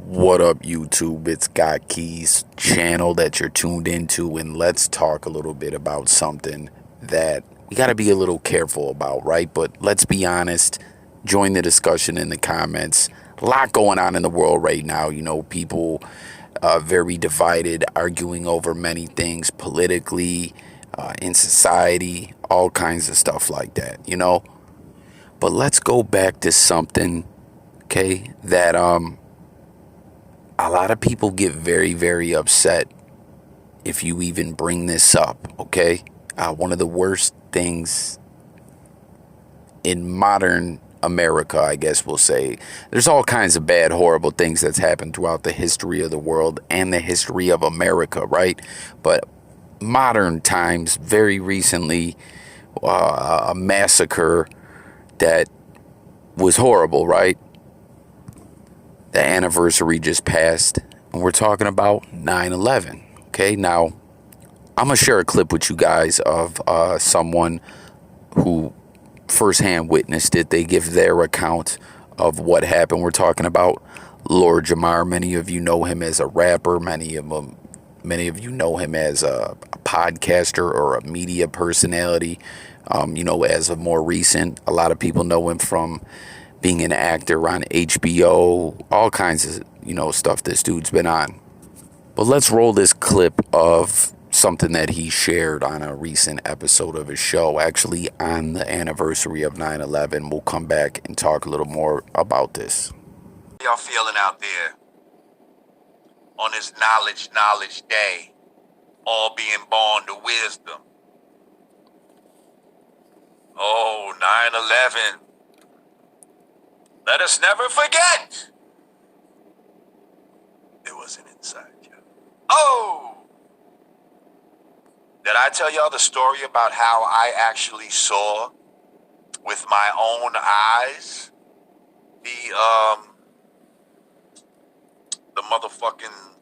What up, YouTube? It's Got Keys channel that you're tuned into, and let's talk a little bit about something that we got to be a little careful about, right? But let's be honest, join the discussion in the comments. A lot going on in the world right now. You know, people very divided, arguing over many things politically, in society, all kinds of stuff like that, you know? But let's go back to something, okay, that a lot of people get very, very upset if you even bring this up, okay? One of the worst things in modern America, I guess we'll say, there's all kinds of bad, horrible things that's happened throughout the history of the world and the history of America, right? But modern times, very recently, a massacre that was horrible, right? The anniversary just passed, and we're talking about 9/11. Okay, now I'm gonna share a clip with you guys of someone who firsthand witnessed it. They give their account of what happened. We're talking about Lord Jamar. Many of you know him as a rapper. Many of you know him as a podcaster or a media personality. You know, as of more recent, a lot of people know him from being an actor on HBO, all kinds of, you know, stuff this dude's been on. But let's roll this clip of something that he shared on a recent episode of his show, actually on the anniversary of 9/11. We'll come back and talk a little more about this. Y'all feeling out there on this knowledge day, all being born to wisdom? Oh, 9/11. Let us never forget. It was an inside joke. Oh! Did I tell y'all the story about how I actually saw with my own eyes the motherfucking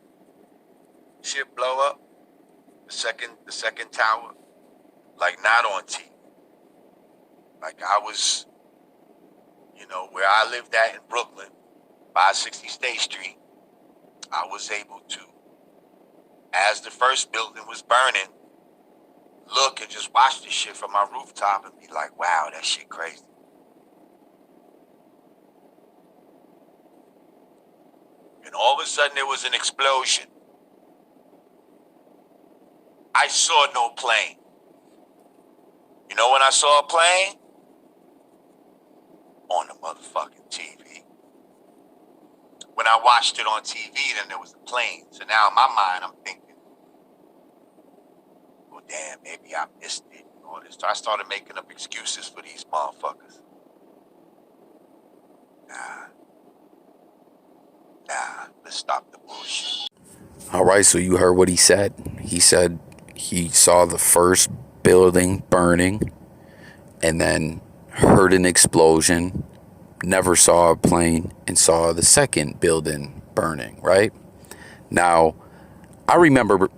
shit blow up? The second tower? Like, not on TV. Like, I was, you know, where I lived at in Brooklyn, 560 State Street, I was able to, as the first building was burning, look and just watch this shit from my rooftop and be like, wow, that shit crazy. And all of a sudden there was an explosion. I saw no plane. You know when I saw a plane? On the motherfucking TV. When I watched it on TV, then there was a plane. So now in my mind, I'm thinking, well, damn, maybe I missed it. All this. So I started making up excuses for these motherfuckers. Nah, let's stop the bullshit. All right, so you heard what he said. He said he saw the first building burning and then heard an explosion, never saw a plane, and saw the second building burning, right? Now, I remember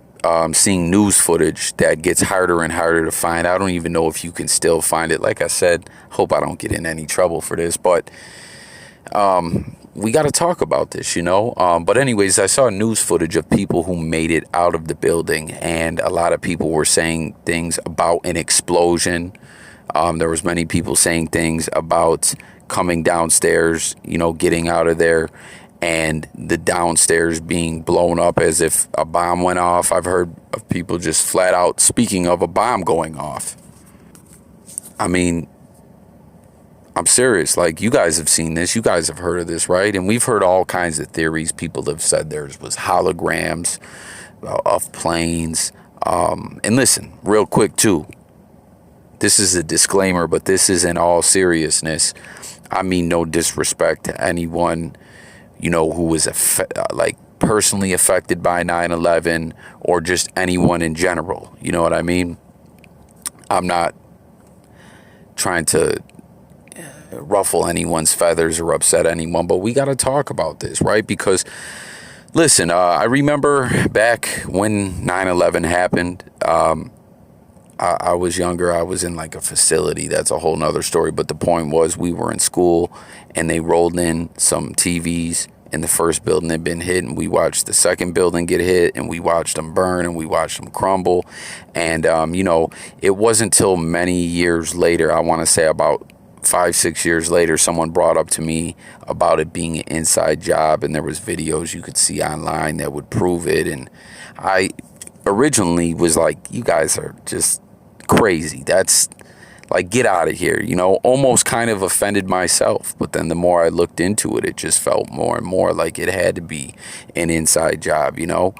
seeing news footage that gets harder and harder to find. I don't even know if you can still find it. Like I said, hope I don't get in any trouble for this, but we got to talk about this, you know? But anyways, I saw news footage of people who made it out of the building, and a lot of people were saying things about an explosion. There was many people saying things about coming downstairs, you know, getting out of there, and the downstairs being blown up as if a bomb went off. I've heard of people just flat out speaking of a bomb going off. I mean, I'm serious. Like, you guys have seen this. You guys have heard of this, right? And we've heard all kinds of theories. People have said there was holograms of planes. And listen, real quick, too. This is a disclaimer, but this is in all seriousness. I mean no disrespect to anyone, you know, who was personally affected by 9/11 or just anyone in general. You know what I mean? I'm not trying to ruffle anyone's feathers or upset anyone, but we got to talk about this, right? Because, listen, I remember back when 9/11 happened, I was younger. I was in like a facility. That's a whole nother story. But the point was, we were in school and they rolled in some TVs and the first building had been hit, and we watched the second building get hit, and we watched them burn, and we watched them crumble. And you know, it wasn't until many years later, I want to say about 5-6 years later, someone brought up to me about it being an inside job, and there was videos you could see online that would prove it. And I originally was like, you guys are just crazy. That's like, get out of here, you know, almost kind of offended myself. But then the more I looked into it, it just felt more and more like it had to be an inside job, you know.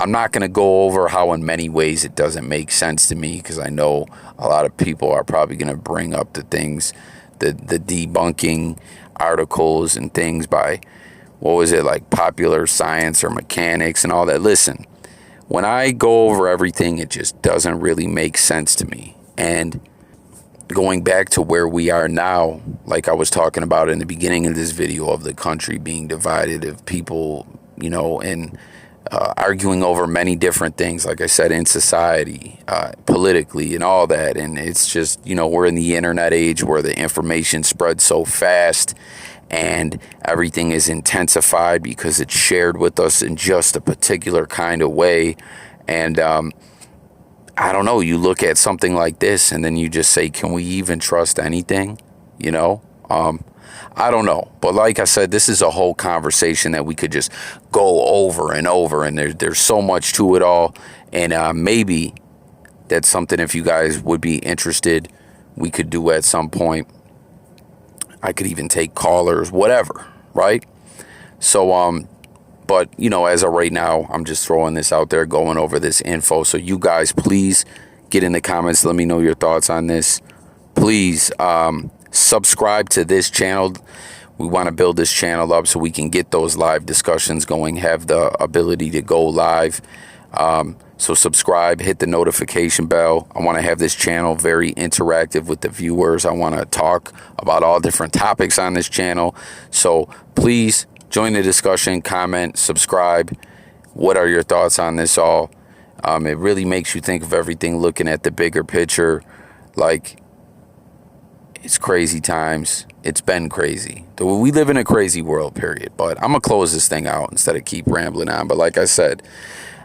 I'm not going to go over how in many ways it doesn't make sense to me, because I know a lot of people are probably going to bring up the things, the debunking articles and things by, what was it, like Popular Science or Mechanics and all that. Listen, when I go over everything, it just doesn't really make sense to me. And going back to where we are now, like I was talking about in the beginning of this video, of the country being divided, of people, you know, and arguing over many different things, like I said, in society, politically, and all that. And it's just, you know, we're in the internet age where the information spreads so fast, and everything is intensified because it's shared with us in just a particular kind of way. And I don't know, you look at something like this and then you just say, can we even trust anything? You know, I don't know. But like I said, this is a whole conversation that we could just go over and over, and there's so much to it all. And maybe that's something, if you guys would be interested, we could do at some point. I could even take callers, whatever, right? So, but, you know, as of right now, I'm just throwing this out there, going over this info. So you guys, please get in the comments. Let me know your thoughts on this. Please subscribe to this channel. We want to build this channel up so we can get those live discussions going, have the ability to go live. So subscribe, hit the notification bell. I want to have this channel very interactive with the viewers. I want to talk about all different topics on this channel. So please join the discussion, comment, subscribe. What are your thoughts on this all? It really makes you think of everything, looking at the bigger picture. Like, it's crazy times. It's been crazy. We live in a crazy world, period. But I'm going to close this thing out instead of keep rambling on. But like I said,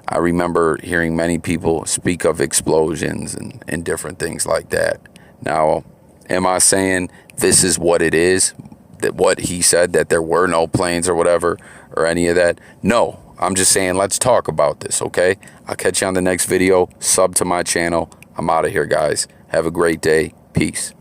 I remember hearing many people speak of explosions and different things like that. Now, am I saying this is what it is? That what he said, that there were no planes or whatever, or any of that? No. I'm just saying, let's talk about this, okay? I'll catch you on the next video. Sub to my channel. I'm out of here, guys. Have a great day. Peace.